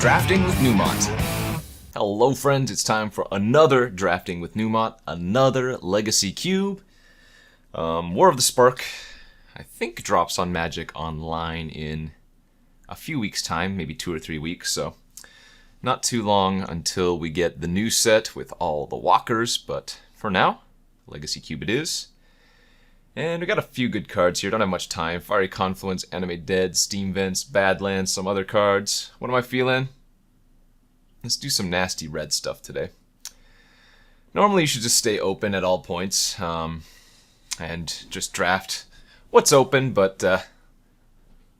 Drafting with Numot. Hello friends, it's time for another Drafting with Numot, another Legacy Cube. War of the Spark, I think drops on Magic Online in a few weeks' time, maybe 2 or 3 weeks, so not too long until we get the new set with all the walkers, but for now, Legacy Cube it is. And we got a few good cards here, don't have much time. Fiery Confluence, Animate Dead, Steam Vents, Badlands, some other cards. What am I feeling? Let's do some nasty red stuff today. Normally you should just stay open at all points and just draft what's open, but I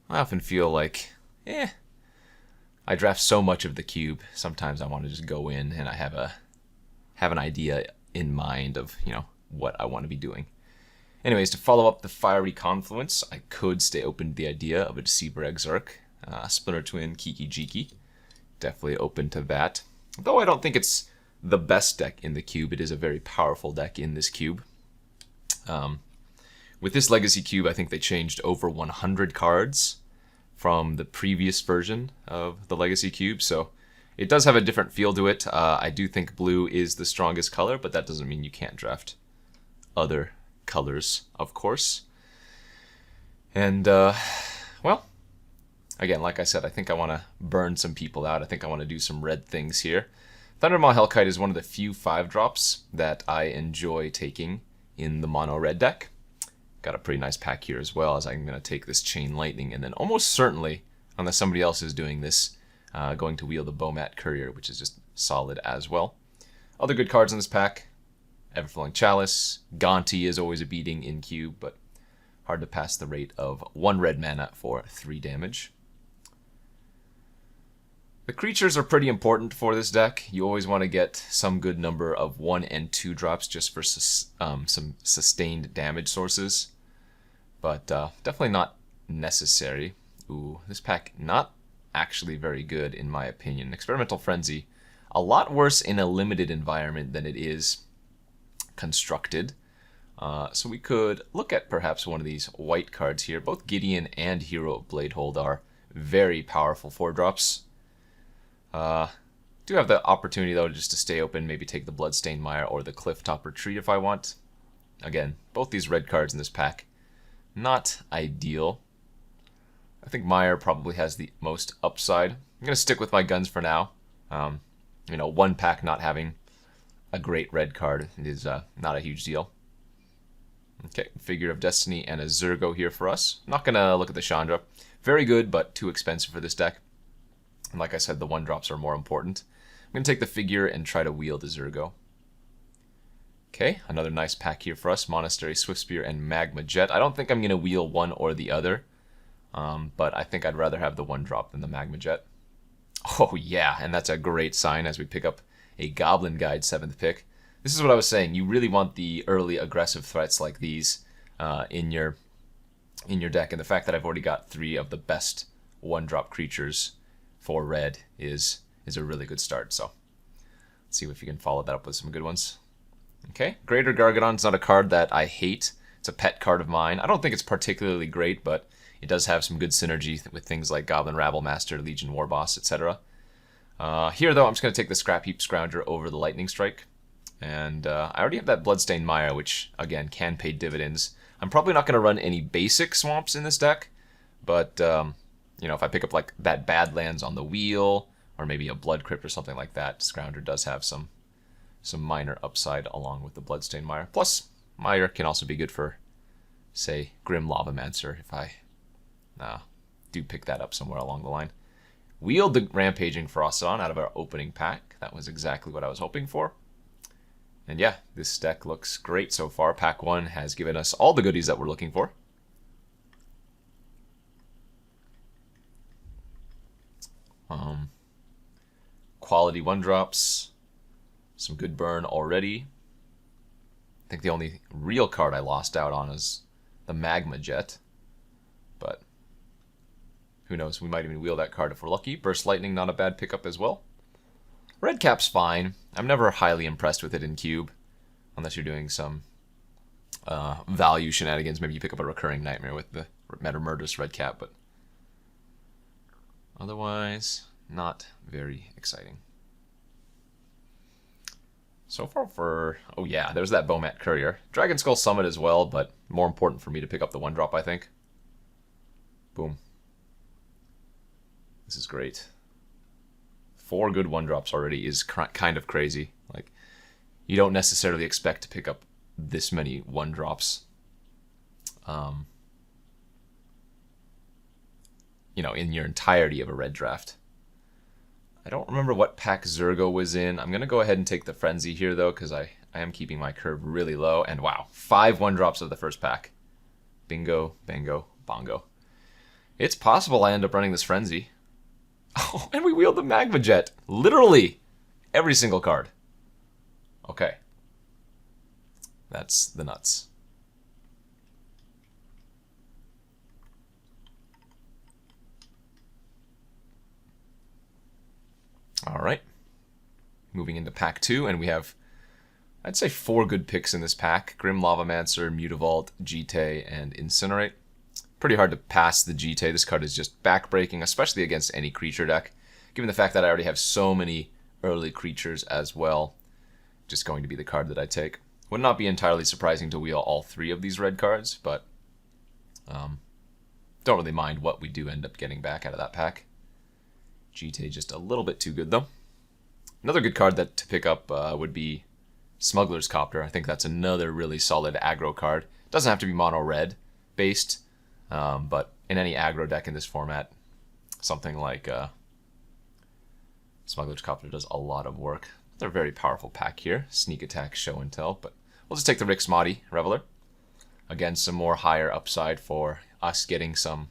often feel like, I draft so much of the cube. Sometimes I want to just go in and I have an idea in mind of, what I want to be doing. Anyways, to follow up the Fiery Confluence, I could stay open to the idea of a Deceiver Exarch, Splinter Twin, Kiki Jiki. Definitely open to that. Though I don't think it's the best deck in the cube, it is a very powerful deck in this cube. With this Legacy Cube, I think they changed over 100 cards from the previous version of the Legacy Cube, so it does have a different feel to it. I do think blue is the strongest color, but that doesn't mean you can't draft other colors, of course. And, well, again, like I said, I think I want to burn some people out. I think I want to do some red things here. Thundermaw Hellkite is one of the few 5-drops that I enjoy taking in the mono red deck. Got a pretty nice pack here as well, as I'm going to take this Chain Lightning, and then almost certainly, unless somebody else is doing this, going to wheel the Bomat Courier, which is just solid as well. Other good cards in this pack: Everflowing Chalice, Gonti is always a beating in cube, but hard to pass the rate of 1 red mana for 3 damage. The creatures are pretty important for this deck. You always want to get some good number of 1 and 2 drops just for some sustained damage sources, but definitely not necessary. Ooh, this pack not actually very good in my opinion. Experimental Frenzy, a lot worse in a limited environment than it is constructed. So we could look at perhaps one of these white cards here. Both Gideon and Hero of Bladehold are very powerful 4-drops. Do have the opportunity though just to stay open, maybe take the Bloodstained Mire or the Clifftop Retreat if I want. Again, both these red cards in this pack, not ideal. I think Mire probably has the most upside. I'm going to stick with my guns for now. One pack not having a great red card is not a huge deal. Okay, Figure of Destiny and a Zergo here for us. Not going to look at the Chandra. Very good, but too expensive for this deck. And like I said, the 1-drops are more important. I'm going to take the Figure and try to wheel the Zergo. Okay, another nice pack here for us. Monastery, Swiftspear, and Magma Jet. I don't think I'm going to wheel one or the other, but I think I'd rather have the 1-drop than the Magma Jet. Oh yeah, and that's a great sign as we pick up a Goblin Guide 7th pick. This is what I was saying. You really want the early aggressive threats like these in your deck, and the fact that I've already got 3 of the best 1-drop creatures for red is a really good start. So let's see if we can follow that up with some good ones. Okay, Greater Gargadon's not a card that I hate. It's a pet card of mine. I don't think it's particularly great, but it does have some good synergy with things like Goblin Rabblemaster, Legion Warboss, etc. Here, though, I'm just going to take the Scrap Heap Scrounger over the Lightning Strike. And I already have that Bloodstained Mire, which, again, can pay dividends. I'm probably not going to run any basic swamps in this deck, but if I pick up like that Badlands on the wheel, or maybe a Blood Crypt or something like that, Scrounger does have some minor upside along with the Bloodstained Mire. Plus, Mire can also be good for, say, Grim Lavamancer if I do pick that up somewhere along the line. Wheeled the Rampaging Frostodon out of our opening pack. That was exactly what I was hoping for. And yeah, this deck looks great so far. Pack 1 has given us all the goodies that we're looking for. Quality 1-drops. Some good burn already. I think the only real card I lost out on is the Magma Jet. But who knows, we might even wheel that card if we're lucky. Burst Lightning, not a bad pickup as well. Red Cap's fine. I'm never highly impressed with it in cube, unless you're doing some value shenanigans. Maybe you pick up a Recurring Nightmare with the Meta Murderous Red Cap, but otherwise, not very exciting. So far for... Oh yeah, there's that Bowmat Courier. Dragon Skull Summit as well, but more important for me to pick up the 1-drop, I think. Boom. This is great. 4 good 1-drops already is kind of crazy. Like, you don't necessarily expect to pick up this many 1-drops. You know, in your entirety of a red draft. I don't remember what pack Zergo was in. I'm going to go ahead and take the Frenzy here, though, because I am keeping my curve really low. And wow, 5 1-drops of the first pack. Bingo, bango, bongo. It's possible I end up running this Frenzy. Oh, and we wield the Magma Jet. Literally every single card. Okay. That's the nuts. All right. Moving into pack 2, and we have, I'd say, 4 good picks in this pack. Grim Lavamancer, Mutavault, Jite, and Incinerate. Pretty hard to pass the Jite. This card is just backbreaking, especially against any creature deck. Given the fact that I already have so many early creatures as well, just going to be the card that I take. Would not be entirely surprising to wheel all 3 of these red cards, but don't really mind what we do end up getting back out of that pack. Jite just a little bit too good, though. Another good card to pick up would be Smuggler's Copter. I think that's another really solid aggro card. Doesn't have to be mono-red based, but in any aggro deck in this format, something like Smuggler's Copter does a lot of work. They're a very powerful pack here. Sneak Attack, Show and Tell, but we'll just take the Rixmati Reveler. Again, some more higher upside for us getting some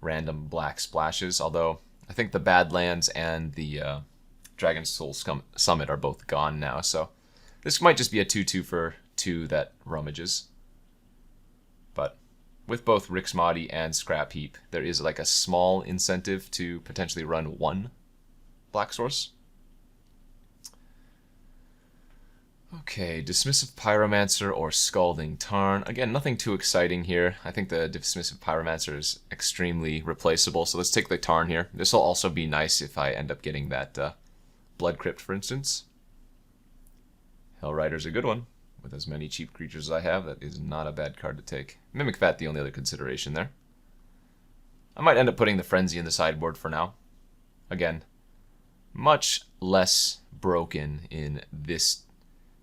random black splashes, although I think the Badlands and the Dragon Soul Summit are both gone now, so this might just be a 2-2 for 2 that rummages. But with both Rixmati and Scrap Heap, there is like a small incentive to potentially run 1 black source. Okay, Dismissive Pyromancer or Scalding Tarn. Again, nothing too exciting here. I think the Dismissive Pyromancer is extremely replaceable, so let's take the Tarn here. This will also be nice if I end up getting that Blood Crypt, for instance. Hellrider's a good one. With as many cheap creatures as I have, that is not a bad card to take. Mimic Vat, the only other consideration there. I might end up putting the Frenzy in the sideboard for now. Again, much less broken in this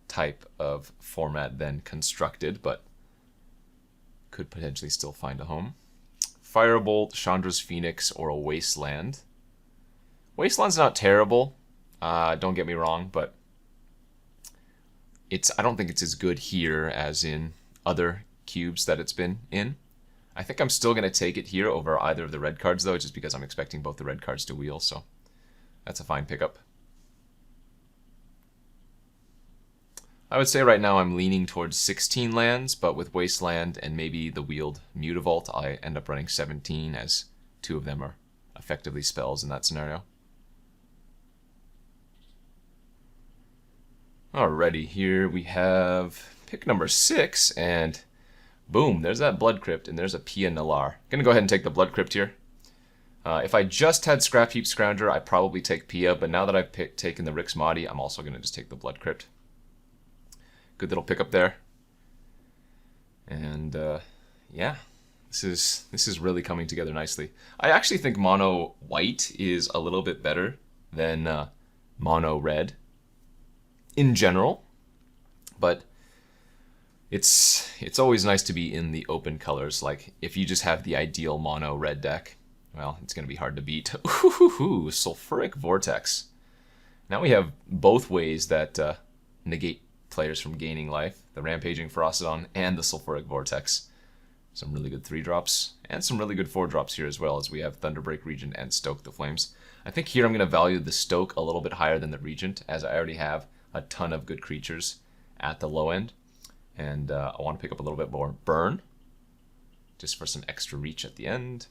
type of format than Constructed, but could potentially still find a home. Firebolt, Chandra's Phoenix, or a Wasteland. Wasteland's not terrible, don't get me wrong, but I don't think it's as good here as in other cubes that it's been in. I think I'm still going to take it here over either of the red cards, though, just because I'm expecting both the red cards to wheel, so that's a fine pickup. I would say right now I'm leaning towards 16 lands, but with Wasteland and maybe the wheeled Mutavault, I end up running 17, as 2 of them are effectively spells in that scenario. Alrighty, here we have pick number 6, and boom, there's that Blood Crypt, and there's a Pia Nalar. Gonna go ahead and take the Blood Crypt here. If I just had Scrap Heap Scrounger, I'd probably take Pia, but now that I've taken the Rixmati, I'm also gonna just take the Blood Crypt. Good little pickup there. And yeah, this is really coming together nicely. I actually think mono white is a little bit better than mono red in general, but it's always nice to be in the open colors. Like if you just have the ideal mono red deck, well, it's going to be hard to beat. Ooh, Sulfuric Vortex. Now we have both ways that negate players from gaining life, the Rampaging Ferocidon and the Sulfuric Vortex. Some really good 3-drops and some really good 4-drops here as well, as we have Thunderbreak Regent and Stoke the Flames. I think here I'm going to value the Stoke a little bit higher than the Regent, as I already have a ton of good creatures at the low end, and I want to pick up a little bit more Burn, just for some extra reach at the end.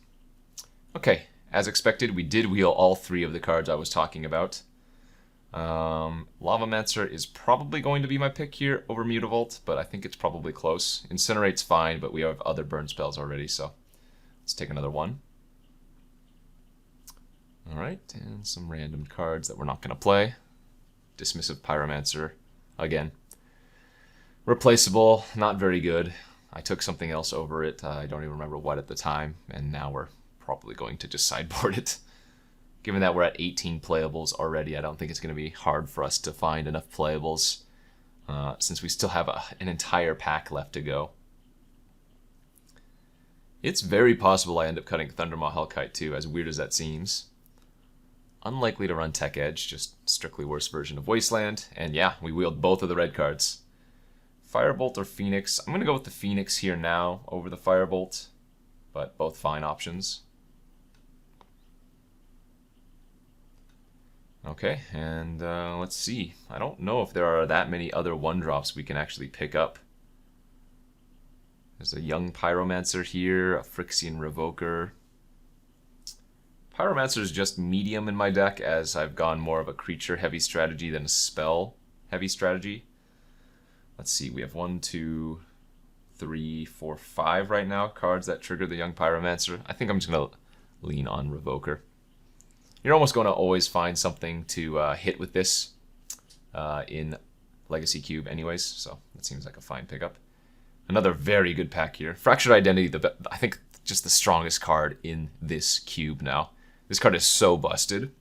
Okay, as expected, we did wheel all 3 of the cards I was talking about. Lavamancer is probably going to be my pick here over Mutavault, but I think it's probably close. Incinerate's fine, but we have other burn spells already, so let's take another one. Alright, and some random cards that we're not going to play. Dismissive Pyromancer, again. Replaceable, not very good. I took something else over it, I don't even remember what at the time, and now we're probably going to just sideboard it. Given that we're at 18 playables already, I don't think it's going to be hard for us to find enough playables, since we still have an entire pack left to go. It's very possible I end up cutting Thundermaw Hellkite too, as weird as that seems. Unlikely to run Tech Edge, just strictly worse version of Wasteland, and yeah, we wield both of the red cards. Firebolt or Phoenix. I'm going to go with the Phoenix here now over the Firebolt, but both fine options. Okay, and let's see. I don't know if there are that many other 1-drops we can actually pick up. There's a Young Pyromancer here, a Phyrexian Revoker. Pyromancer is just medium in my deck, as I've gone more of a creature-heavy strategy than a spell-heavy strategy. Let's see, we have 1, 2, 3, 4, 5 right now cards that trigger the Young Pyromancer. I think I'm just going to lean on Revoker. You're almost going to always find something to hit with this in Legacy Cube anyways, so that seems like a fine pickup. Another very good pack here. Fractured Identity, I think just the strongest card in this cube now. This card is so busted.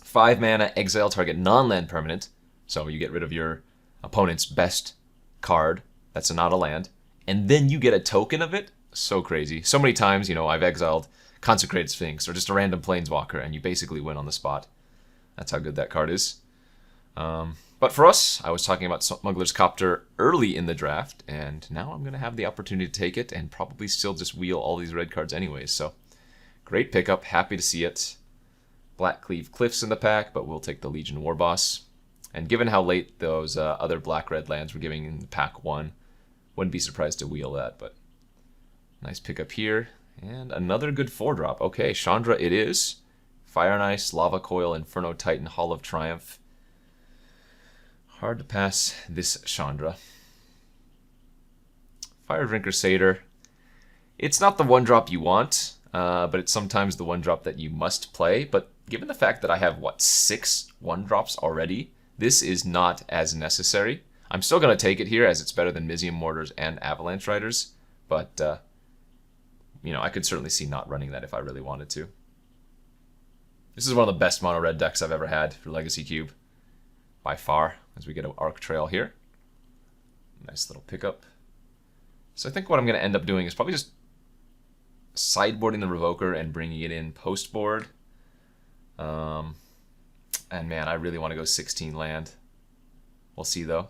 5 mana, exile target non-land permanent, so you get rid of your opponent's best card that's not a land, and then you get a token of it. So crazy. So many times, you know, I've exiled Consecrated Sphinx or just a random Planeswalker, and you basically win on the spot. That's how good that card is. But for us, I was talking about Smuggler's Copter early in the draft, and now I'm going to have the opportunity to take it and probably still just wheel all these red cards anyways. So, great pickup. Happy to see it. Blackcleave Cliffs in the pack, but we'll take the Legion Warboss. And given how late those other black-red lands were giving in pack 1, wouldn't be surprised to wheel that, but nice pickup here. And another good 4-drop. Okay, Chandra it is. Fire and Ice, Lava Coil, Inferno Titan, Hall of Triumph. Hard to pass this Chandra. Firedrinker Satyr. It's not the 1-drop you want, but it's sometimes the 1-drop that you must play. But given the fact that I have, what, 6 1-drops already, this is not as necessary. I'm still going to take it here, as it's better than Mizzium Mortars and Avalanche Riders, but you know, I could certainly see not running that if I really wanted to. This is one of the best mono red decks I've ever had for Legacy Cube, by far, as we get an Arc Trail here. Nice little pickup. So I think what I'm going to end up doing is probably just sideboarding the Revoker and bringing it in post board. And man, I really want to go 16 land. We'll see though.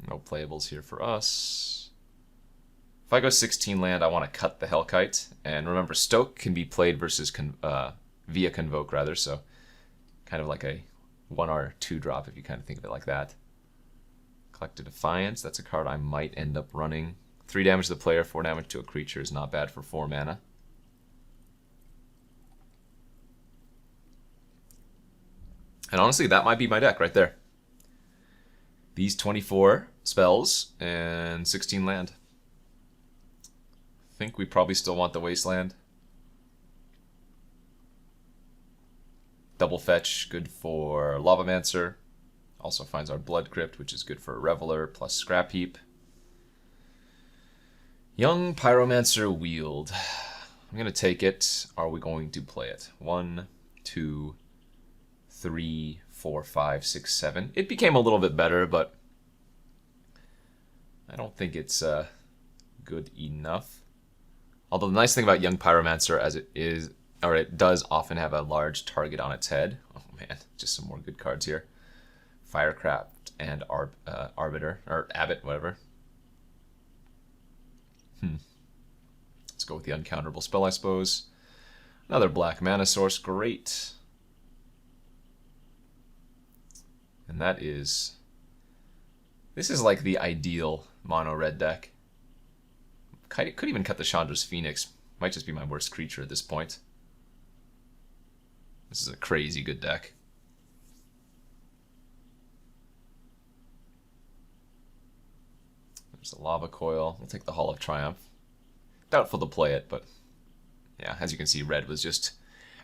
No playables here for us. If I go 16 land, I want to cut the Hellkite. And remember, Stoke can be played versus via Convoke rather, so kind of like a 1 or 2 drop if you kind of think of it like that. Collected Defiance, that's a card I might end up running. 3 damage to the player, 4 damage to a creature is not bad for 4 mana. And honestly, that might be my deck right there. These 24 spells and 16 land. I think we probably still want the Wasteland. Double Fetch, good for Lavamancer. Also finds our Blood Crypt, which is good for Reveler, plus Scrap Heap. Young Pyromancer Wield. I'm going to take it. Are we going to play it? 1, 2, 3, 4, 5, 6, 7. It became a little bit better, but I don't think it's good enough. Although the nice thing about Young Pyromancer, as it is, or it does often have a large target on its head. Oh man, just some more good cards here. Firecraft and Arbiter, or Abbot, whatever. Let's go with the uncounterable spell, I suppose. Another black mana source, great. And that is... This is like the ideal mono red deck. Could even cut the Chandra's Phoenix. Might just be my worst creature at this point. This is a crazy good deck. There's the Lava Coil. We'll take the Hall of Triumph. Doubtful to play it, but yeah, as you can see, red was just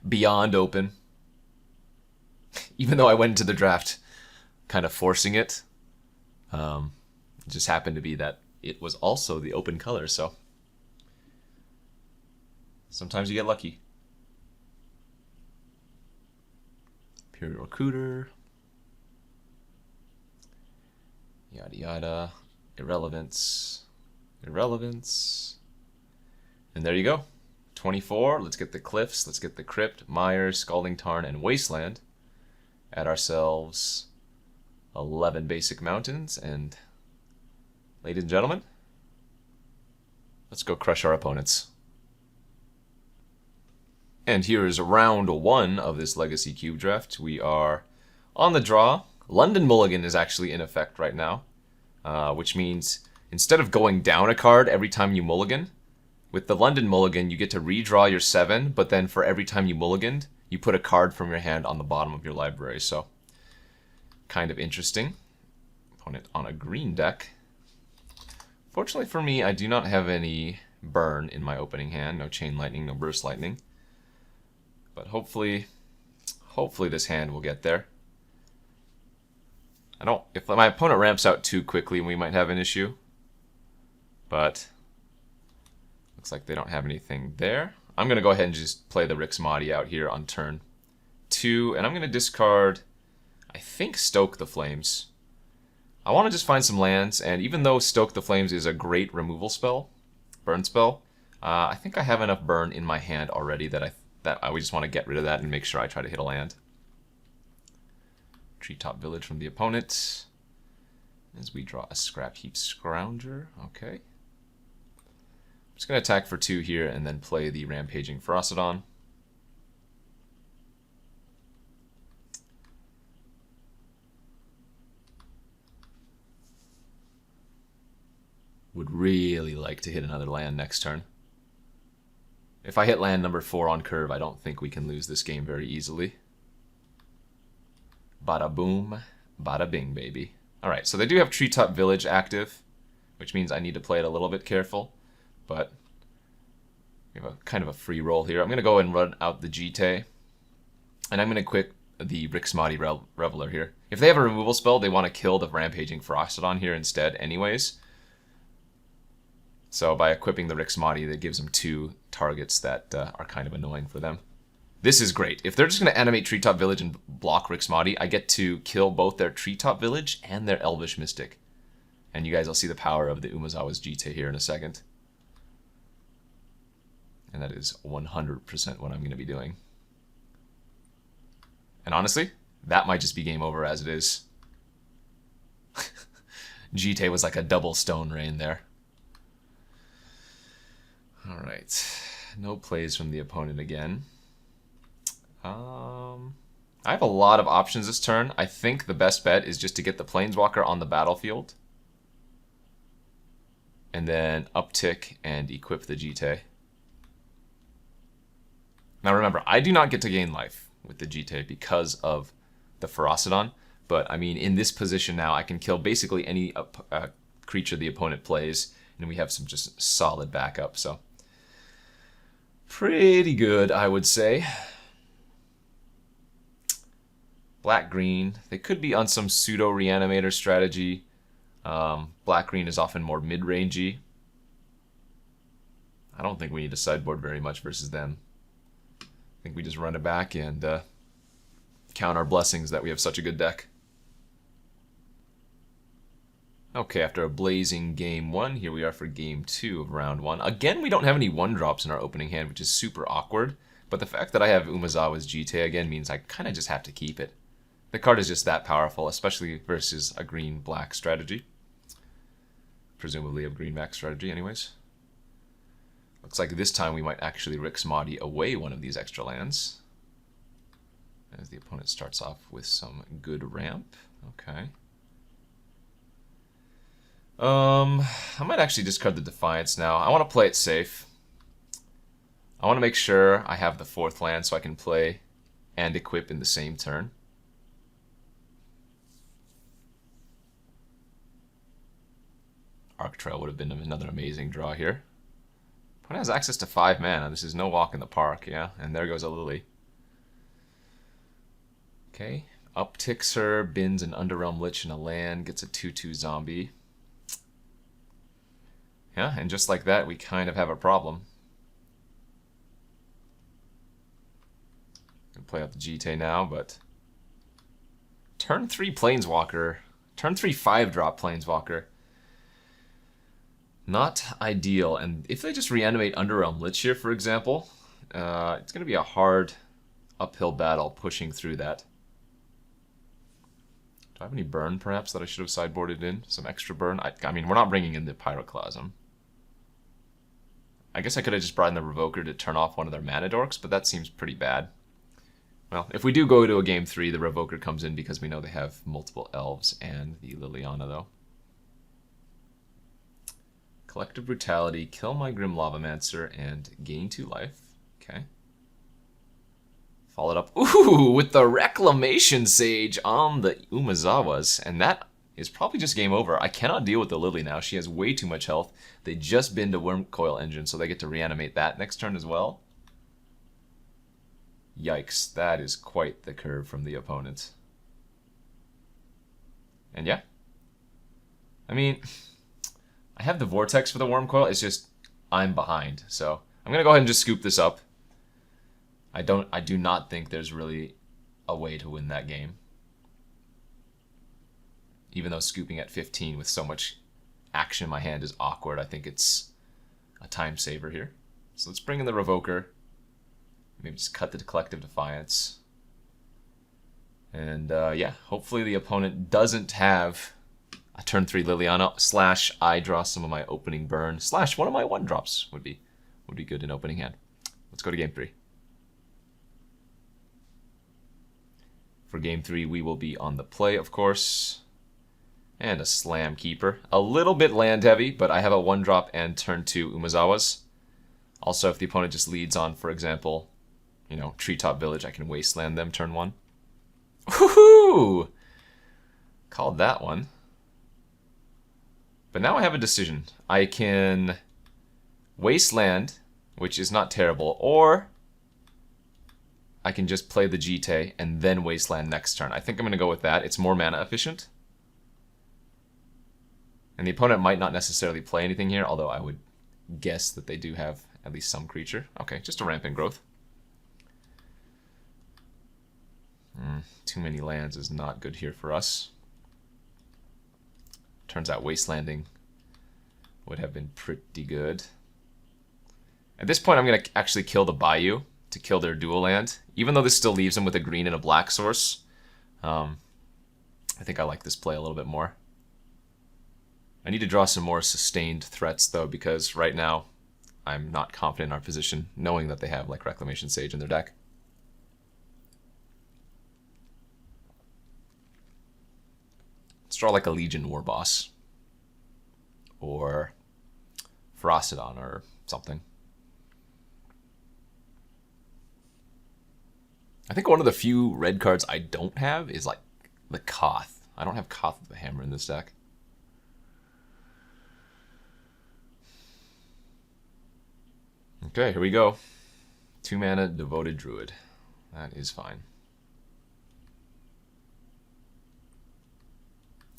beyond open. Even though I went into the draft kind of forcing it, it just happened to be that it was also the open color, so sometimes you get lucky. Imperial Recruiter. Yada yada. Irrelevance. Irrelevance. And there you go. 24. Let's get the Cliffs. Let's get the Crypt, Myers, Scalding Tarn, and Wasteland. Add ourselves 11 basic mountains. And ladies and gentlemen, let's go crush our opponents. And here is round 1 of this Legacy Cube draft. We are on the draw. London Mulligan is actually in effect right now, which means instead of going down a card every time you mulligan, with the London Mulligan, you get to redraw your 7, but then for every time you mulliganed, you put a card from your hand on the bottom of your library. So, kind of interesting. Opponent on a green deck. Fortunately for me, I do not have any burn in my opening hand. No Chain Lightning, no Burst Lightning. But hopefully this hand will get there. If my opponent ramps out too quickly, we might have an issue. But looks like they don't have anything there. I'm going to go ahead and just play the Rixmati out here on turn 2. And I'm going to discard, I think, Stoke the Flames. I want to just find some lands. And even though Stoke the Flames is a great removal spell, burn spell, I think I have enough burn in my hand already that I just want to get rid of that and make sure I try to hit a land. Treetop Village from the opponent. As we draw a Scrap Heap Scrounger. Okay. I'm just going to attack for 2 here and then play the Rampaging Ferocidon. Would really like to hit another land next turn. If I hit land number 4 on curve, I don't think we can lose this game very easily. Bada boom, bada bing, baby. Alright, so they do have Treetop Village active, which means I need to play it a little bit careful. But we have a kind of a free roll here. I'm going to go and run out the Jite, and I'm going to equip the Rixmati Reveler here. If they have a removal spell, they want to kill the Rampaging Ferocidon here instead anyways. So by equipping the Rixmati, that gives them 2 targets that are kind of annoying for them. This is great. If they're just going to animate Treetop Village and block Rixmati, I get to kill both their Treetop Village and their Elvish Mystic. And you guys will see the power of the Umezawa's Jite here in a second. And that is 100% what I'm going to be doing. And honestly, that might just be game over as it is. Jite was like a double Stone Rain there. Alright. No plays from the opponent again. I have a lot of options this turn. I think the best bet is just to get the Planeswalker on the battlefield. And then uptick and equip the Jite. Now remember, I do not get to gain life with the Jite because of the Ferocidon. But, I mean, in this position now, I can kill basically any creature the opponent plays. And we have some just solid backup, so pretty good, I would say. Black-green. They could be on some pseudo-reanimator strategy. Black-green is often more mid-rangey. I don't think we need to sideboard very much versus them. I think we just run it back and count our blessings that we have such a good deck. Okay, after a blazing game 1, here we are for game 2 of round 1. Again, we don't have any 1-drops in our opening hand, which is super awkward. But the fact that I have Umezawa's Jite again means I kind of just have to keep it. The card is just that powerful, especially versus a green-black strategy. Presumably a green-black strategy anyways. Looks like this time we might actually Rixmati away one of these extra lands. As the opponent starts off with some good ramp. Okay. I might actually discard the Defiance now. I want to play it safe. I want to make sure I have the 4th land so I can play and equip in the same turn. Arc Trail would have been another amazing draw here. Opponent has access to 5 mana. This is no walk in the park, yeah. And there goes a Lily. Okay, upticks her, bins an Underrealm Lich in a land, gets a 2/2 zombie. Yeah, and just like that, we kind of have a problem. Gonna play out the GT now, but turn 3 Planeswalker, turn 3 5-drop Planeswalker. Not ideal, and if they just reanimate Underrealm Lich here, for example, it's going to be a hard uphill battle pushing through that. Do I have any burn, perhaps, that I should have sideboarded in? Some extra burn? I mean, we're not bringing in the Pyroclasm. I guess I could have just brought in the Revoker to turn off one of their mana dorks, but that seems pretty bad. Well, if we do go to a game 3, the Revoker comes in because we know they have multiple elves and the Liliana, though. Collective Brutality, kill my Grim Lavamancer, and gain 2 life. Okay. Followed up, ooh, with the Reclamation Sage on the Umezawas, and that is probably just game over. I cannot deal with the Lily now. She has way too much health. They just binned a Wormcoil Engine, so they get to reanimate that next turn as well. Yikes, that is quite the curve from the opponent. And yeah. I mean, I have the Vortex for the Wormcoil, it's just I'm behind. So I'm going to go ahead and just scoop this up. I do not think there's really a way to win that game. Even though scooping at 15 with so much action in my hand is awkward, I think it's a time saver here. So let's bring in the Revoker. Maybe just cut the Collective Defiance. And yeah, hopefully the opponent doesn't have a turn 3 Liliana, / I draw some of my opening burn, / one of my 1-drops would be good in opening hand. Let's go to game 3. For game 3, we will be on the play, of course. And a Slam Keeper. A little bit land heavy, but I have a 1-drop and turn 2 Umezawas. Also, if the opponent just leads on, for example, you know, Treetop Village, I can Wasteland them turn 1. Woohoo! Called that one. But now I have a decision. I can Wasteland, which is not terrible, or I can just play the GT and then Wasteland next turn. I think I'm going to go with that. It's more mana efficient. And the opponent might not necessarily play anything here, although I would guess that they do have at least some creature. Okay, just a Rampant Growth. Too many lands is not good here for us. Turns out Wastelanding would have been pretty good. At this point, I'm going to actually kill the Bayou to kill their dual land. Even though this still leaves them with a green and a black source, I think I like this play a little bit more. I need to draw some more sustained threats, though, because right now I'm not confident in our position, knowing that they have like Reclamation Sage in their deck. Let's draw like a Legion War Boss. Or Ferocidon or something. I think one of the few red cards I don't have is like the Koth. I don't have Koth with the Hammer in this deck. Okay, here we go. 2 mana Devoted Druid. That is fine.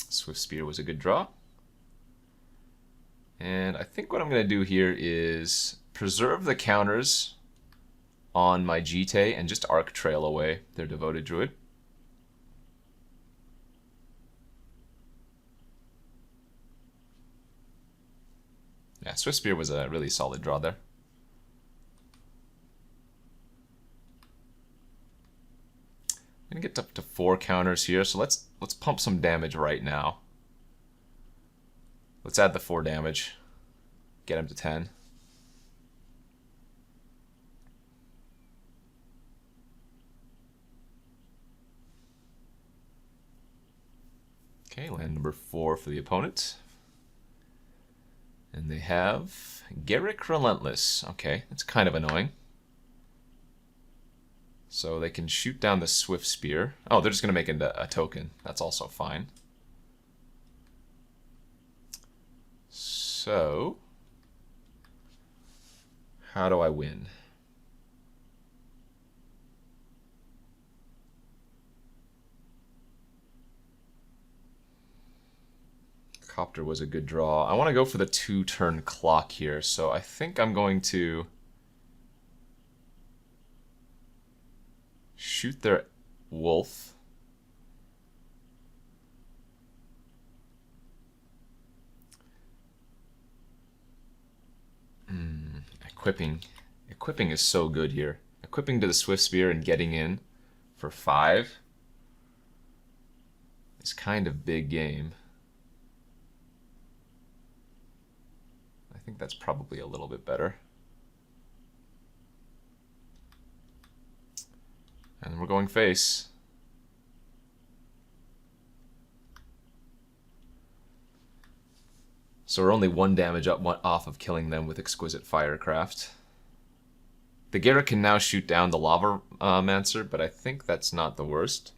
Swift Spear was a good draw. And I think what I'm going to do here is preserve the counters on my GT and just Arc Trail away their Devoted Druid. Yeah, Swift Spear was a really solid draw there. I'm gonna get up to 4 counters here, so let's pump some damage right now. Let's add the 4 damage. Get him to 10. Okay, land number 4 for the opponent. And they have Garruk Relentless. Okay, that's kind of annoying. So they can shoot down the Swift Spear. Oh, they're just going to make it a token. That's also fine. So, how do I win? Copter was a good draw. I want to go for the 2-turn clock here, so I think I'm going to shoot their wolf. Equipping. Equipping is so good here. Equipping to the Swift Spear and getting in for 5 is kind of big game. I think that's probably a little bit better. And we're going face. So we're only 1 damage off of killing them with Exquisite Firecraft. The Garrett can now shoot down the Lava Mancer, but I think that's not the worst.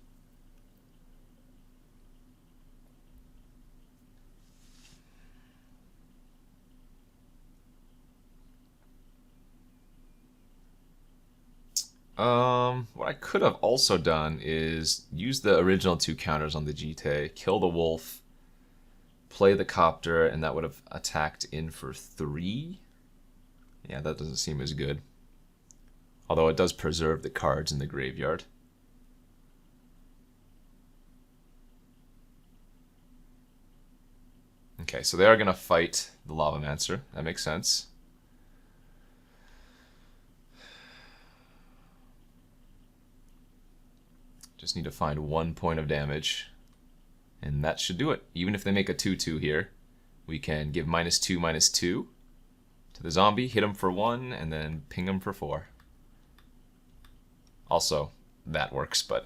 What I could have also done is use the original 2 counters on the Jite, kill the wolf, play the Copter, and that would have attacked in for 3. Yeah, that doesn't seem as good. Although it does preserve the cards in the graveyard. Okay, so they are going to fight the Lava Mancer. That makes sense. Just need to find 1 point of damage. And that should do it. Even if they make a 2/2 here, we can give -2/-2 to the zombie, hit him for 1, and then ping him for 4. Also, that works, but...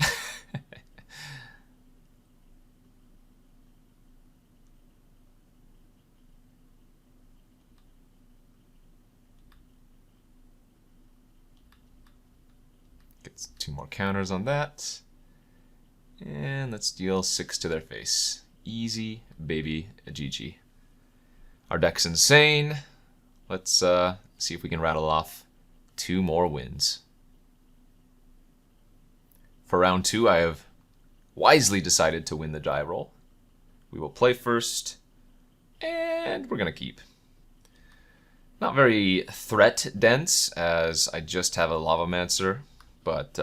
Gets 2 more counters on that. And let's deal 6 to their face. Easy, baby, a GG. Our deck's insane. Let's see if we can rattle off 2 more wins. For round 2, I have wisely decided to win the die roll. We will play first, and we're going to keep. Not very threat dense, as I just have a Lava Mancer, but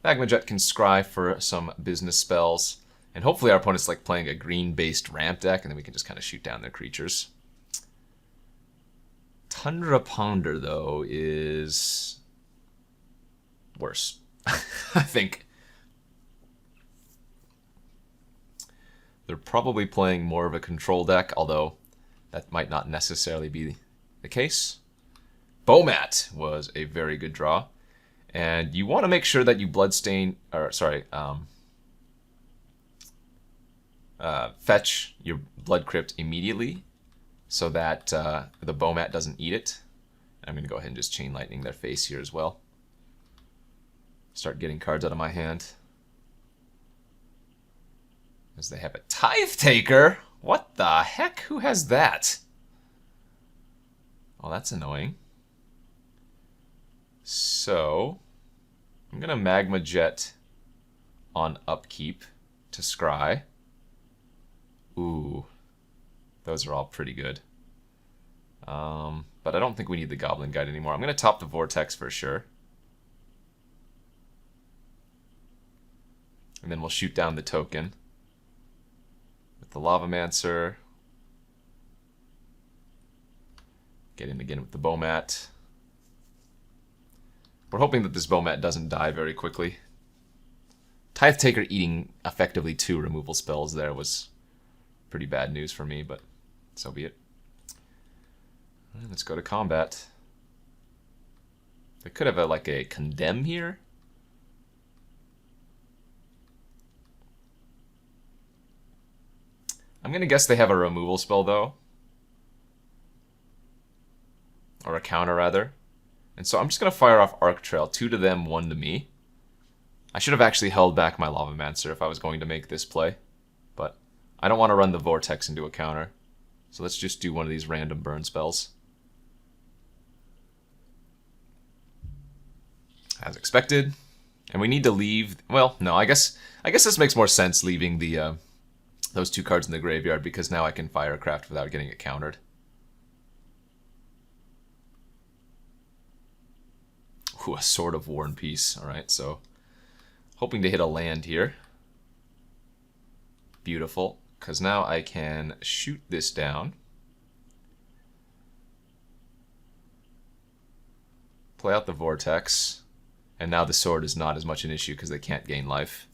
Magma Jet can scry for some business spells, and hopefully our opponent's like playing a green-based ramp deck, and then we can just kind of shoot down their creatures. Tundra Ponder, though, is worse. I think they're probably playing more of a control deck, although that might not necessarily be the case. Bomat was a very good draw, and you want to make sure that you fetch your Blood Crypt immediately so that the Bomat doesn't eat it. I'm going to go ahead and just Chain Lightning their face here as well. Start getting cards out of my hand. As they have a Tithe Taker. What the heck? Who has that? Oh, that's annoying. So, I'm going to Magma Jet on upkeep to scry. Ooh, those are all pretty good. But I don't think we need the Goblin Guide anymore. I'm going to top the Vortex for sure. And then we'll shoot down the token with the Lava Mancer. Get in again with the Bomat. We're hoping that this Bomat doesn't die very quickly. Tithe Taker eating effectively 2 removal spells there was pretty bad news for me, but so be it. Let's go to combat. They could have like a Condemn here. I'm going to guess they have a removal spell, though. Or a counter, rather. And so I'm just going to fire off Arc Trail. 2 to them, 1 to me. I should have actually held back my Lava Mancer if I was going to make this play. But I don't want to run the Vortex into a counter. So let's just do one of these random burn spells. As expected. And we need to leave... Well, no, I guess this makes more sense, leaving the those 2 cards in the graveyard because now I can Firecraft without getting it countered. Ooh, a Sword of War and Peace. Alright, so hoping to hit a land here. Beautiful, because now I can shoot this down. Play out the Vortex. And now the sword is not as much an issue because they can't gain life.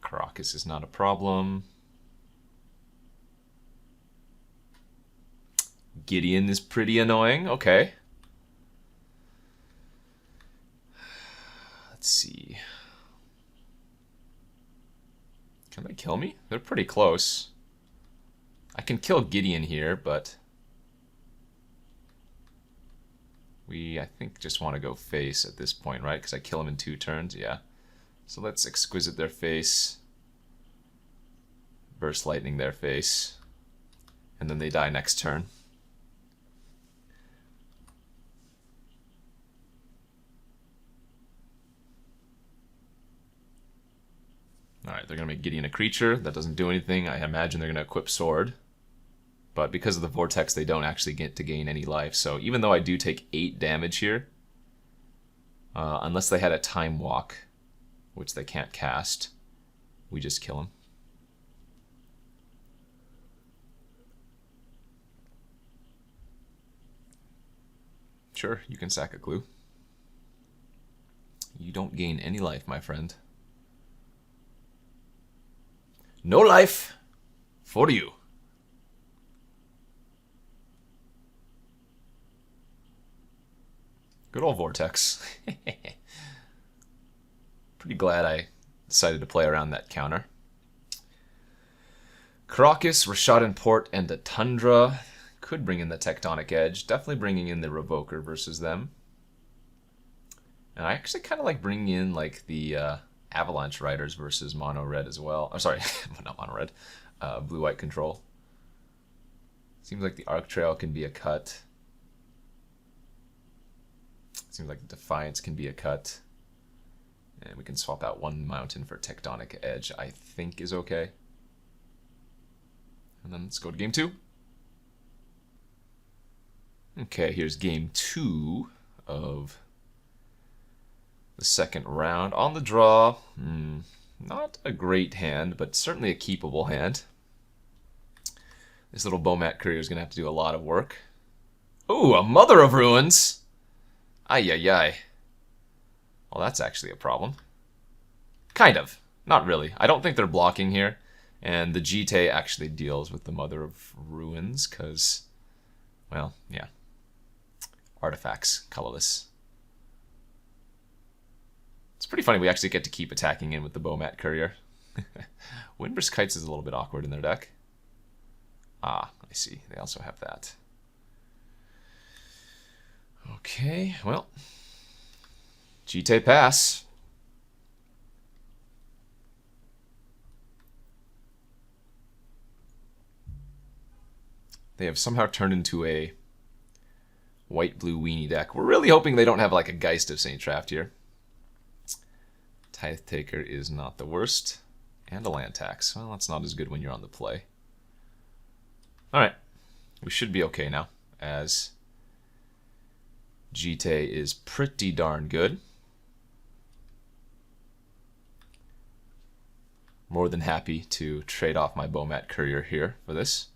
Caracas is not a problem. Gideon is pretty annoying. Okay. Let's see. Can they kill me? They're pretty close. I can kill Gideon here, but we, I think, just want to go face at this point, right? Because I kill him in 2 turns, yeah. So let's Exquisite their face. Burst Lightning their face. And then they die next turn. Alright, they're going to make Gideon a creature. That doesn't do anything. I imagine they're going to equip Sword. But because of the Vortex, they don't actually get to gain any life. So even though I do take 8 damage here, unless they had a Time Walk, which they can't cast, we just kill them. Sure, you can sack a clue. You don't gain any life, my friend. No life for you. Good old Vortex. Pretty glad I decided to play around that counter. Caracas, Rashadan Port, and a Tundra. Could bring in the Tectonic Edge. Definitely bringing in the Revoker versus them. And I actually kind of like bringing in like the Avalanche Riders versus Mono Red as well. Oh, sorry, not Mono Red. Blue White Control. Seems like the Arc Trail can be a cut. Seems like the Defiance can be a cut. And we can swap out 1 mountain for Tectonic Edge, I think is okay. And then let's go to game 2. Okay, here's game 2 of the second round. On the draw, not a great hand, but certainly a keepable hand. This little Bomat Courier is going to have to do a lot of work. Ooh, a Mother of Ruins! Ay, ay, ay. Well, that's actually a problem. Kind of. Not really. I don't think they're blocking here. And the Jite actually deals with the Mother of Ruins, because, well, yeah. Artifacts, colorless. It's pretty funny we actually get to keep attacking in with the Bomat Courier. Windburst Kites is a little bit awkward in their deck. Ah, I see. They also have that. Okay, well. Jite pass. They have somehow turned into a white-blue weenie deck. We're really hoping they don't have like a Geist of St. Traft here. Tithe Taker is not the worst. And a land tax. Well, that's not as good when you're on the play. Alright. We should be okay now, as Jite is pretty darn good. More than happy to trade off my Bomat Courier here for this.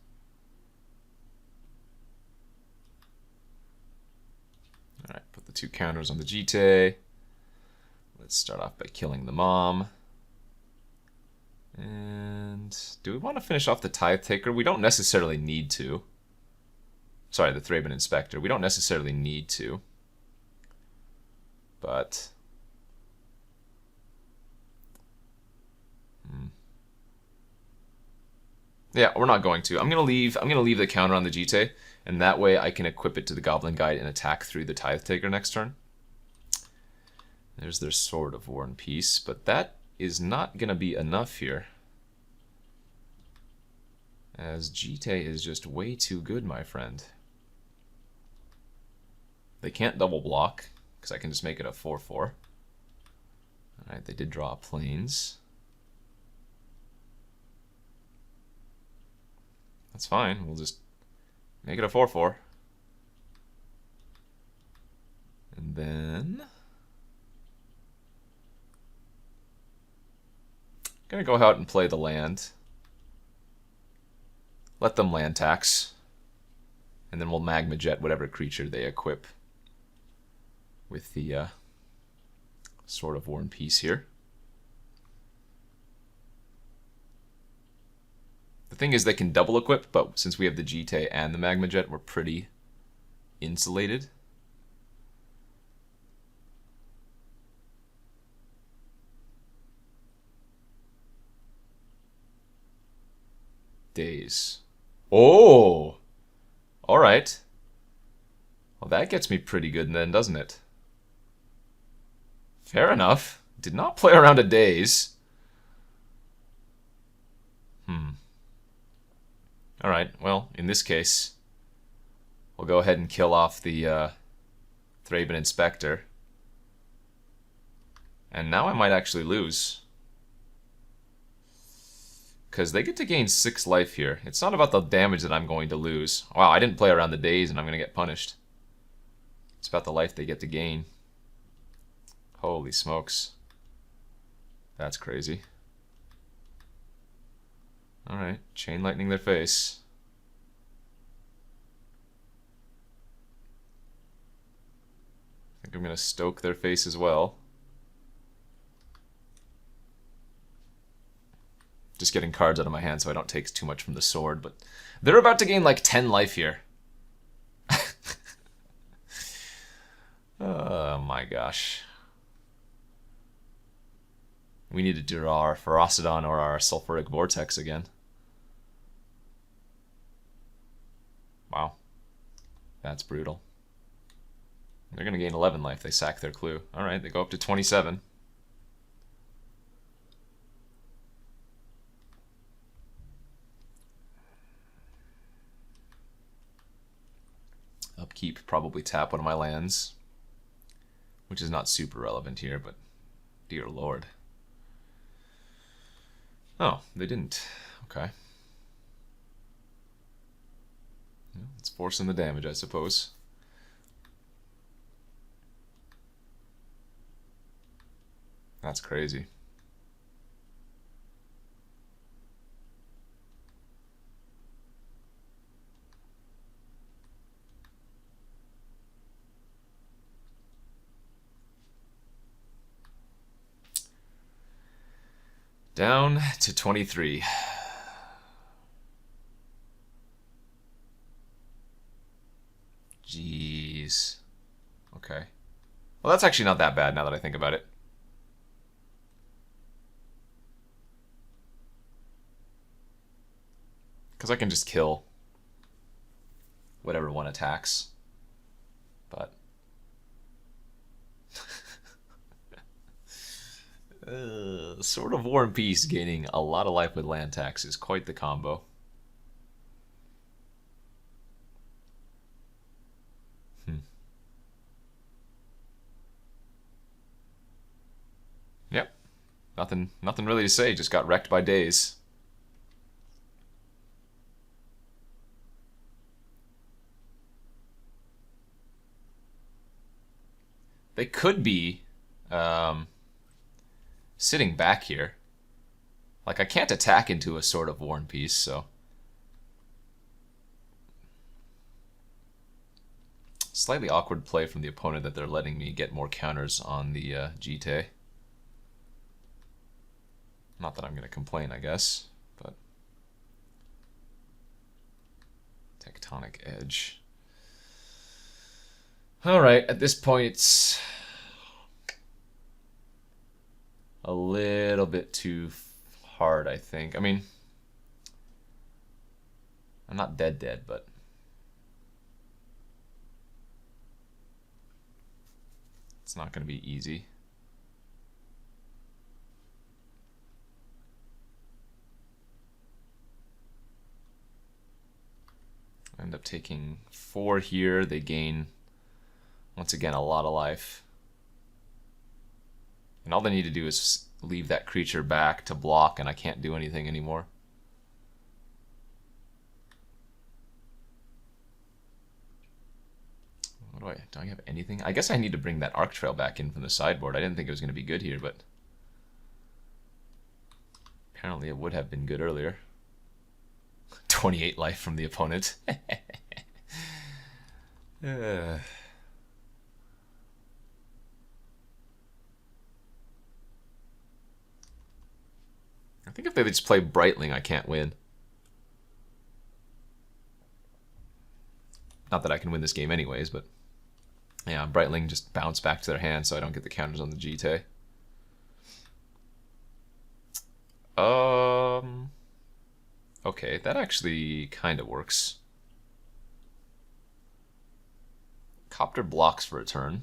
Alright, put the 2 counters on the Jite. Let's start off by killing the Mom. And do we want to finish off the Tithe Taker? We don't necessarily need to. Sorry, the Thraben Inspector. We don't necessarily need to. But yeah, we're not going to. I'm gonna leave the counter on the Jite, and that way I can equip it to the Goblin Guide and attack through the Tithe Taker next turn. There's their Sword of War and Peace, but that is not gonna be enough here, as Jite is just way too good, my friend. They can't double block, because I can just make it a 4/4. Alright, they did draw planes. That's fine. We'll just make it a 4/4. And then gonna go out and play the land. Let them land tax. And then we'll magma jet whatever creature they equip with the Sword of War and Peace here. The thing is they can double equip, but since we have the Jite and the magma jet, we're pretty insulated. Days. Oh! Alright. Well, that gets me pretty good then, doesn't it? Fair enough. Did not play around a days. Alright, well, in this case, we'll go ahead and kill off the Thraben Inspector. And now I might actually lose. Because they get to gain 6 life here. It's not about the damage that I'm going to lose. Wow, I didn't play around the days and I'm going to get punished. It's about the life they get to gain. Holy smokes. That's crazy. Alright, chain lightning their face. I think I'm going to stoke their face as well. Just getting cards out of my hand so I don't take too much from the sword, but they're about to gain like 10 life here. Oh my gosh. We need to do our Ferocidon or our Sulfuric Vortex again. Wow. That's brutal. They're going to gain 11 life. They sack their clue. Alright, they go up to 27. Upkeep, probably tap one of my lands. Which is not super relevant here, but dear lord. Oh, they didn't. Okay. Yeah, it's forcing the damage, I suppose. That's crazy. Down to 23. Jeez. Okay. Well, that's actually not that bad now that I think about it. Because I can just kill whatever one attacks. But... Sword of War and Peace gaining a lot of life with land tax is quite the combo. Yep. Nothing really to say, just got wrecked by days. They could be sitting back here. Like, I can't attack into a Sword of War and Peace, so... Slightly awkward play from the opponent that they're letting me get more counters on the Jite. Not that I'm going to complain, I guess, but... Tectonic Edge. Alright, at this point it's... a little bit too hard, I think. I mean, I'm not dead, but it's not going to be easy. I end up taking 4 here. They gain, once again, a lot of life. And all they need to do is leave that creature back to block, and I can't do anything anymore. Do I have anything? I guess I need to bring that Arc Trail back in from the sideboard. I didn't think it was going to be good here, but apparently it would have been good earlier. 28 life from the opponent. I think if they just play Brightling, I can't win. Not that I can win this game anyways, but yeah, Brightling just bounce back to their hand so I don't get the counters on the GT. Okay, that actually kind of works. Copter blocks for a turn.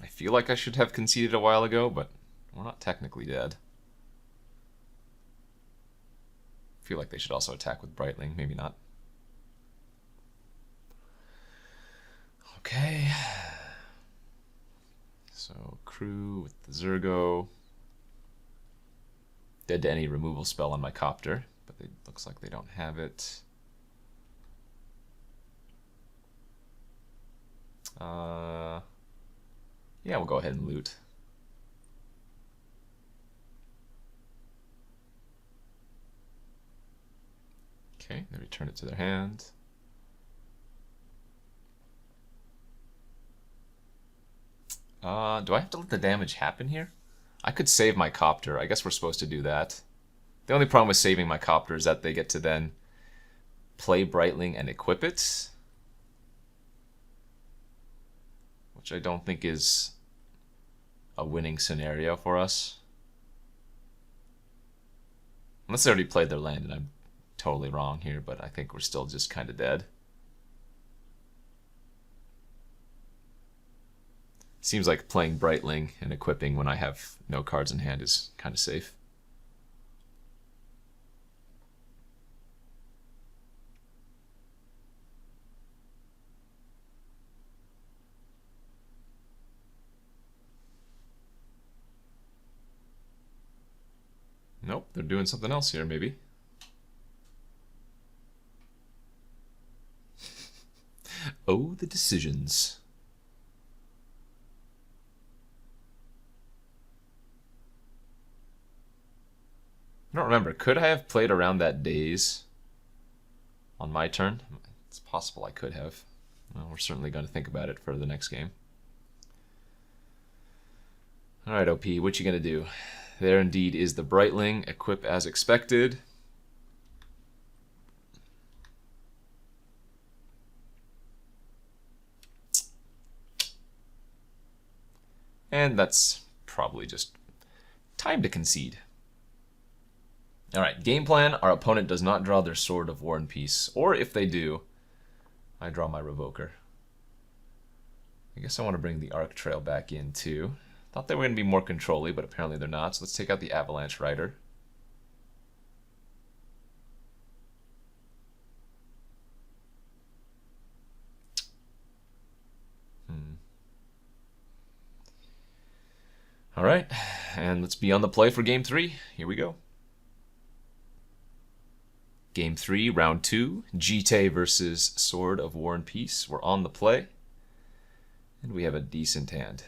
I feel like I should have conceded a while ago, but we're not technically dead. I feel like they should also attack with Brightling, maybe not. Okay. So Crew with the Zergo. Dead to any removal spell on my Copter, but it looks like they don't have it. Yeah, we'll go ahead and loot. Okay, they return it to their hand. Do I have to let the damage happen here? I could save my Copter. I guess we're supposed to do that. The only problem with saving my Copter is that they get to then play Brightling and equip it, which I don't think is a winning scenario for us. Unless they already played their land and I'm totally wrong here, but I think we're still just kind of dead. Seems like playing Brightling and equipping when I have no cards in hand is kind of safe. Nope, they're doing something else here, maybe. Oh, the decisions. I don't remember. Could I have played around that daze on my turn? It's possible I could have. Well, we're certainly going to think about it for the next game. Alright, OP, what you going to do? There indeed is the Brightling. Equip as expected. And that's probably just time to concede. Alright, game plan. Our opponent does not draw their Sword of War and Peace. Or if they do, I draw my Revoker. I guess I want to bring the Arc Trail back in too. Thought they were going to be more control-y, but apparently they're not. So let's take out the Avalanche Rider. Alright, and let's be on the play for Game 3. Here we go. Game 3, Round 2, GT versus Sword of War and Peace. We're on the play, and we have a decent hand.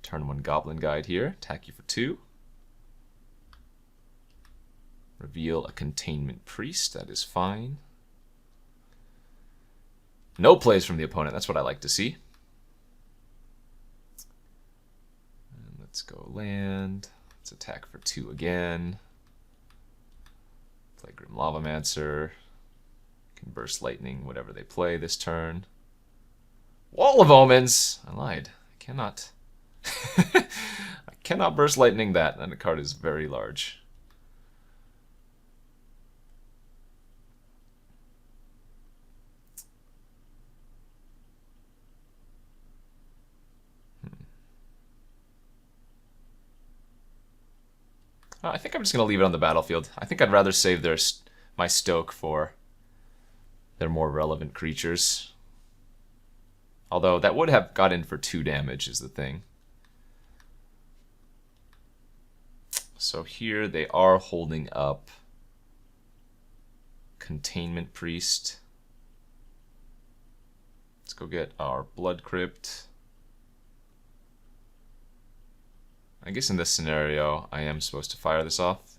Turn 1 Goblin Guide here, attack you for 2. Reveal a Containment Priest, that is fine. No plays from the opponent, that's what I like to see. And let's go land. Let's attack for 2 again. Play Grim Lavamancer. Can Burst Lightning, whatever they play this turn. Wall of Omens! I lied. I cannot. I cannot Burst Lightning that, and the card is very large. I think I'm just going to leave it on the battlefield. I think I'd rather save my stoke for their more relevant creatures. Although that would have got in for 2 damage is the thing. So here they are holding up Containment Priest. Let's go get our Blood Crypt. I guess in this scenario, I am supposed to fire this off.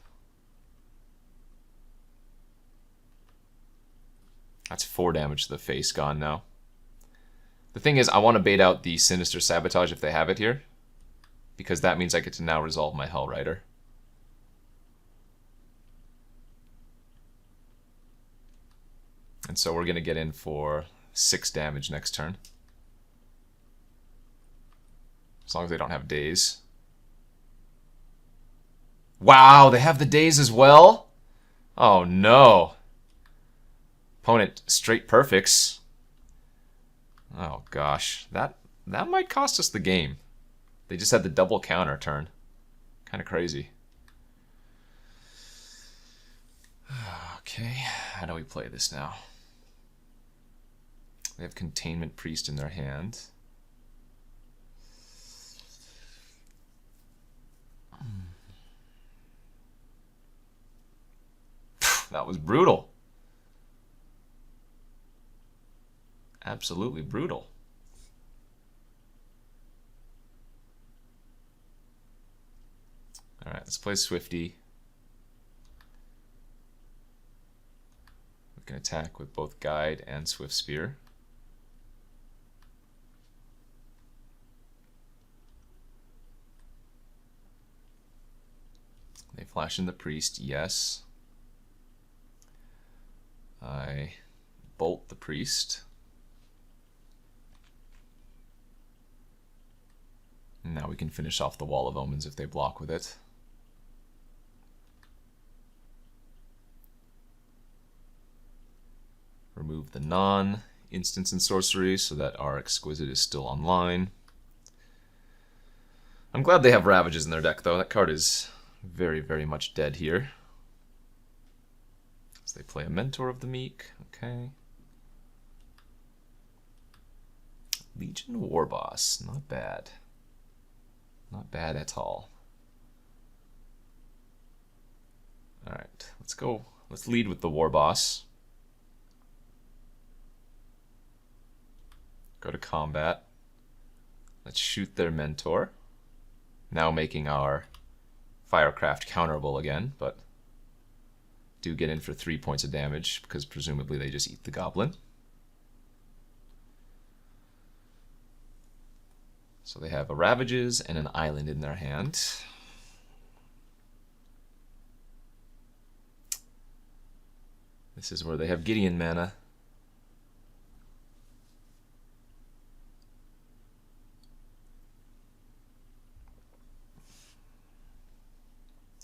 That's 4 damage to the face gone now. The thing is, I want to bait out the Sinister Sabotage if they have it here, because that means I get to now resolve my Hellrider. And so we're going to get in for 6 damage next turn. As long as they don't have days. Wow, they have the days as well? Oh no. Opponent straight perfects. Oh gosh, that might cost us the game. They just had the double counter turn. Kind of crazy. Okay, how do we play this now? They have Containment Priest in their hand. That was brutal. Absolutely brutal. Alright, let's play Swifty. We can attack with both Guide and Swift Spear. They flash in the Priest, yes. I bolt the Priest. And now we can finish off the Wall of Omens if they block with it. Remove the non-instants and sorcery so that our Exquisite is still online. I'm glad they have Ravages in their deck, though. That card is very, very much dead here. So they play a Mentor of the Meek. Okay. Legion Warboss. Not bad. Not bad at all. Alright, let's go. Let's lead with the Warboss. Go to combat. Let's shoot their Mentor. Now making our Firecraft counterable again, but do get in for 3 points of damage because presumably they just eat the Goblin. So they have a Ravages and an Island in their hand. This is where they have Gideon mana.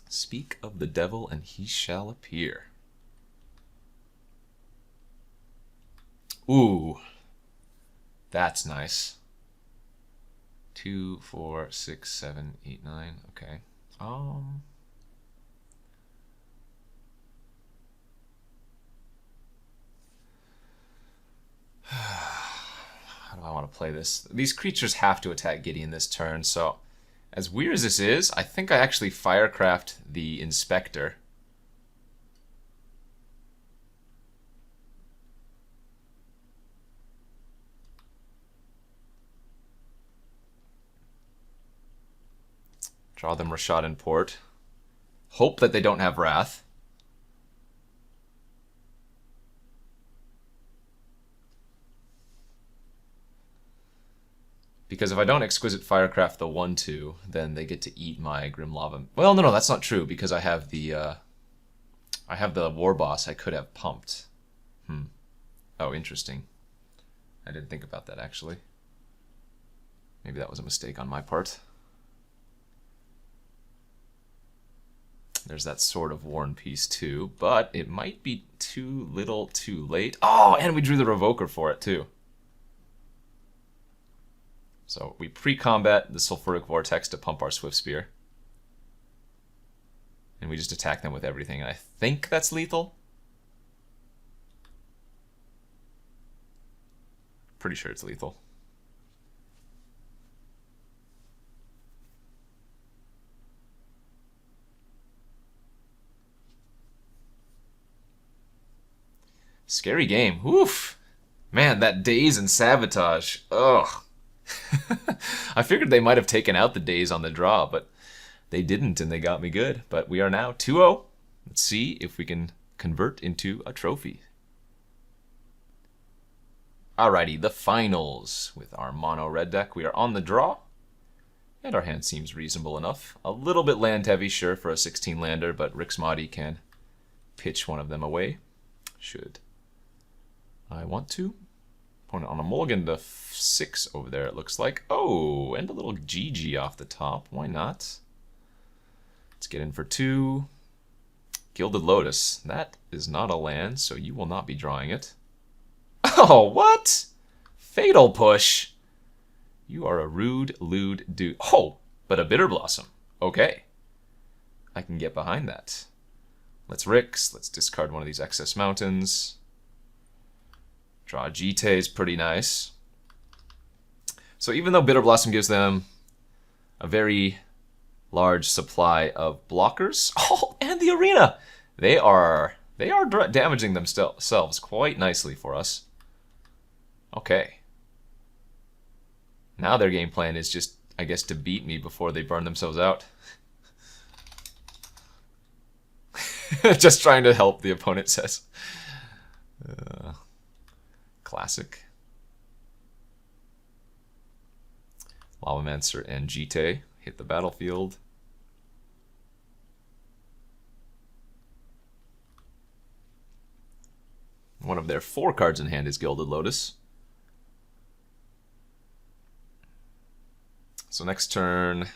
Speak of the devil and he shall appear. Ooh, that's nice. 2, 4, 6, 7, 8, 9. Okay. How do I want to play this? These creatures have to attack Gideon this turn, so as weird as this is, I think I actually Firecraft the Inspector. Draw them Rashad and Port. Hope that they don't have Wrath. Because if I don't Exquisite Firecraft the 1/2, then they get to eat my Grim Lava. Well, no, that's not true because I have the Warboss I could have pumped. Oh, interesting. I didn't think about that actually. Maybe that was a mistake on my part. There's that Sword of Worn piece too, but it might be too little too late. Oh, and we drew the Revoker for it too. So we pre-combat the Sulfuric Vortex to pump our Swift Spear. and we just attack them with everything. And I think that's lethal. Pretty sure it's lethal. Scary game. Oof. Man, that daze and sabotage. Ugh. I figured they might have taken out the daze on the draw, but they didn't, and they got me good. But we are now 2-0. Let's see if we can convert into a trophy. Alrighty, the finals with our mono red deck. We are on the draw, and our hand seems reasonable enough. A little bit land heavy, sure, for a 16 lander, but Rixmati can pitch one of them away. Should I want to. Opponent on a mulligan to 6 over there, it looks like. Oh, and a little GG off the top. Why not? Let's get in for 2. Gilded Lotus. That is not a land, so you will not be drawing it. Oh, what? Fatal Push. You are a rude, lewd dude. Oh, but a Bitter Blossom. Okay. I can get behind that. Let's Rix. Let's discard one of these excess mountains. Draw Jite is pretty nice. So even though Bitter Blossom gives them a very large supply of blockers, oh, and the arena, they are damaging themselves quite nicely for us. Okay. Now their game plan is just, I guess, to beat me before they burn themselves out. Just trying to help, the opponent says. Classic. Lavamancer and Jite hit the battlefield. One of their 4 cards in hand is Gilded Lotus. So next turn,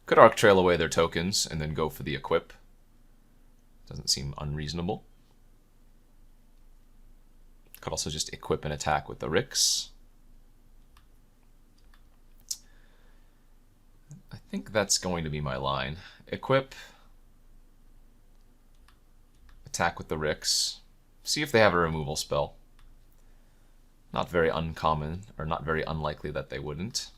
could Arc Trail away their tokens and then go for the equip. Doesn't seem unreasonable. Could also just equip and attack with the Rix. I think that's going to be my line. Equip, attack with the Rix, see if they have a removal spell. Not very uncommon, or not very unlikely that they wouldn't.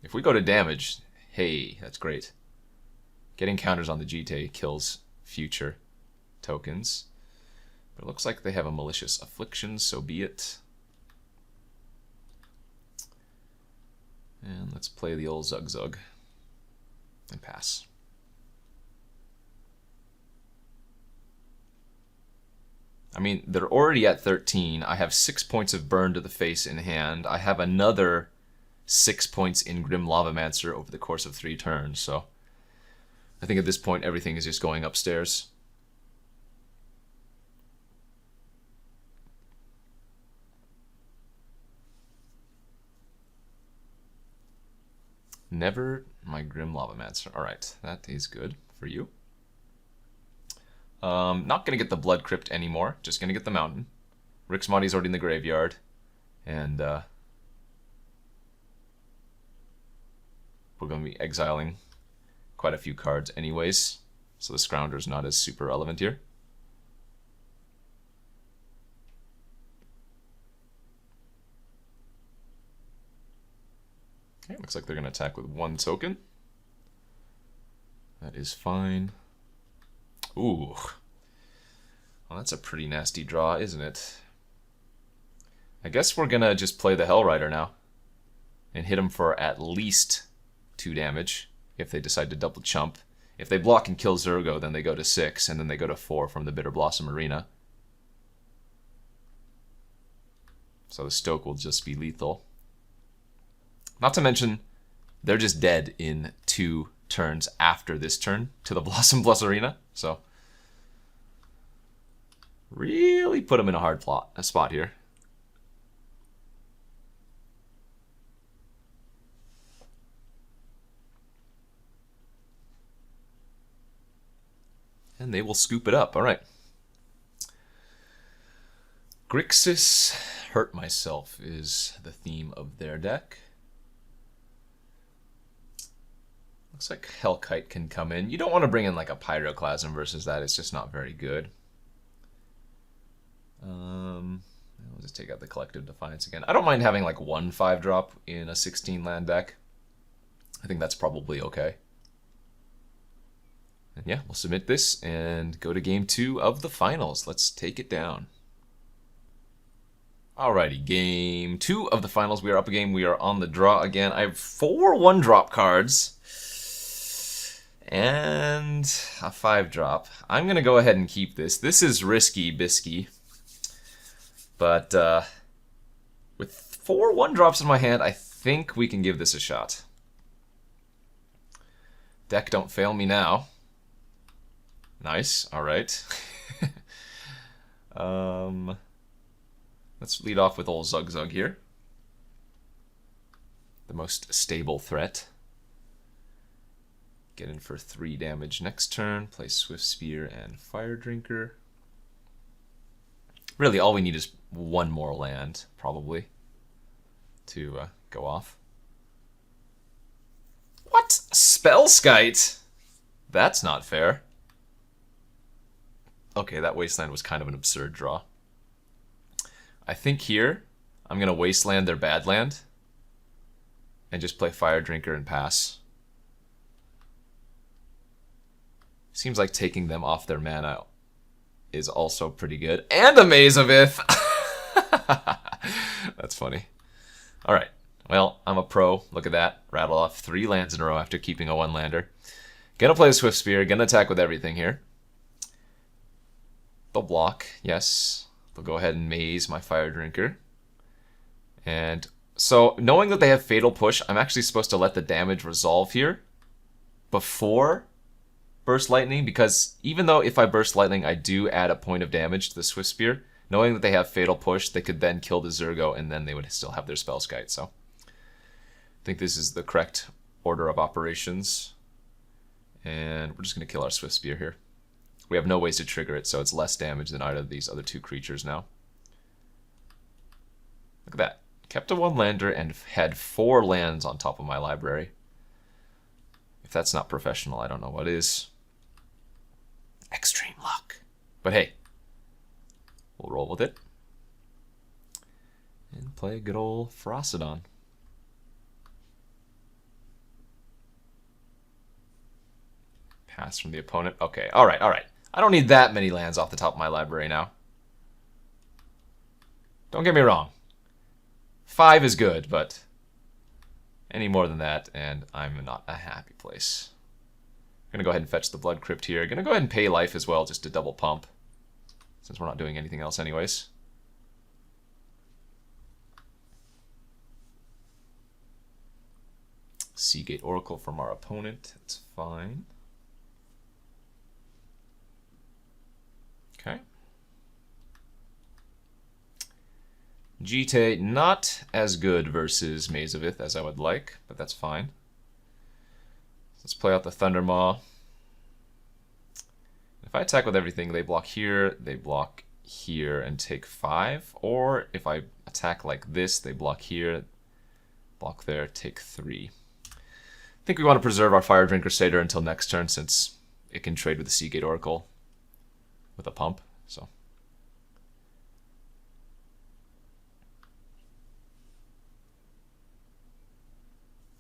If we go to damage, hey, that's great. Getting counters on the Jite kills future tokens. But it looks like they have a Malicious Affliction, so be it. And let's play the old Zug Zug and pass. I mean, they're already at 13. I have 6 points of burn to the face in hand. I have another 6 points in Grim Lavamancer over the course of 3 turns, so I think at this point everything is just going upstairs. Never my Grim Lavamancer. Alright, that is good for you. Not going to get the Blood Crypt anymore. Just going to get the Mountain. Rixmati's already in the graveyard. And we're going to be exiling quite a few cards anyways. So the Scrounger's not as super relevant here. Okay, looks like they're going to attack with 1 token. That is fine. Ooh. Well, that's a pretty nasty draw, isn't it? I guess we're going to just play the Hellrider now. And hit them for at least 2 damage, if they decide to double chump. If they block and kill Zurgo, then they go to 6, and then they go to 4 from the Bitter Blossom Arena. So the Stoke will just be lethal. Not to mention, they're just dead in 2 turns after this turn to the Blossom Plus Arena. So, really put them in a hard spot here. And they will scoop it up. All right. Grixis Hurt Myself is the theme of their deck. Looks like Hellkite can come in. You don't want to bring in like a Pyroclasm versus that. It's just not very good. We'll just take out the Collective Defiance again. I don't mind having like one 5-drop in a 16-land deck. I think that's probably okay. And yeah, we'll submit this and go to game 2 of the finals. Let's take it down. Alrighty, game 2 of the finals. We are up a game. We are on the draw again. I have 4 1-drop cards and a 5-drop. I'm going to go ahead and keep this. This is risky bisky. But with 4 1-drops in my hand, I think we can give this a shot. Deck, don't fail me now. Nice. All right. Let's lead off with old Zug Zug here. The most stable threat. Get in for 3 damage next turn. Play Swift Spear and Fire Drinker. Really, all we need is 1 more land, probably, to go off. What? Spellskite? That's not fair. Okay, that Wasteland was kind of an absurd draw. I think here, I'm going to Wasteland their bad land and just play Fire Drinker and pass. Seems like taking them off their mana is also pretty good. And a Maze of Ith! That's funny. Alright, well, I'm a pro. Look at that. Rattle off 3 lands in a row after keeping a 1-lander. Gonna play a Swift Spear. Gonna attack with everything here. They'll block, yes. They'll go ahead and maze my Fire Drinker. And so, knowing that they have Fatal Push, I'm actually supposed to let the damage resolve here before Burst Lightning, because even though if I Burst Lightning, I do add a point of damage to the Swift Spear, knowing that they have Fatal Push, they could then kill the Zergo, and then they would still have their Spellskite. So, I think this is the correct order of operations. And we're just going to kill our Swift Spear here. We have no ways to trigger it, so it's less damage than either of these other 2 creatures now. Look at that. Kept a 1-lander and had 4 lands on top of my library. If that's not professional, I don't know what is. Extreme luck. But hey, we'll roll with it. And play a good old Ferocidon. Pass from the opponent. Okay, alright, alright. I don't need that many lands off the top of my library now. Don't get me wrong. 5 is good, but any more than that, and I'm not a happy place. I'm gonna go ahead and fetch the Blood Crypt here. Gonna go ahead and pay life as well, just to double pump, since we're not doing anything else anyways. Seagate Oracle from our opponent. That's fine. Okay. Jite, not as good versus Maze of Ith as I would like, but that's fine. Let's play out the Thundermaw. If I attack with everything, they block here, they block here, and take 5. Or if I attack like this, they block here, block there, take 3. I think we want to preserve our Fire Drinker Satyr until next turn, since it can trade with the Seagate Oracle with a pump. So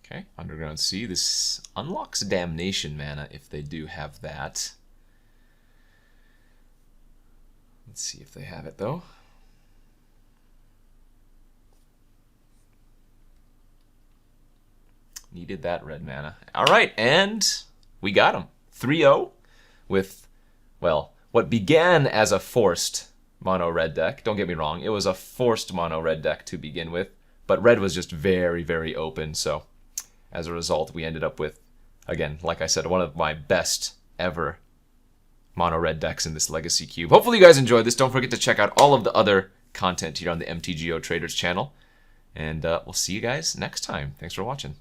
okay, Underground Sea. This unlocks Damnation mana if they do have that. Let's see if they have it though. Needed that red mana. Alright, and we got him. 3-0 with, well, what began as a forced mono red deck. Don't get me wrong, it was a forced mono red deck to begin with, but red was just very, very open, so as a result we ended up with, again, like I said, one of my best ever mono red decks in this Legacy Cube. Hopefully you guys enjoyed this. Don't forget to check out all of the other content here on the MTGO Traders channel, and we'll see you guys next time. Thanks for watching.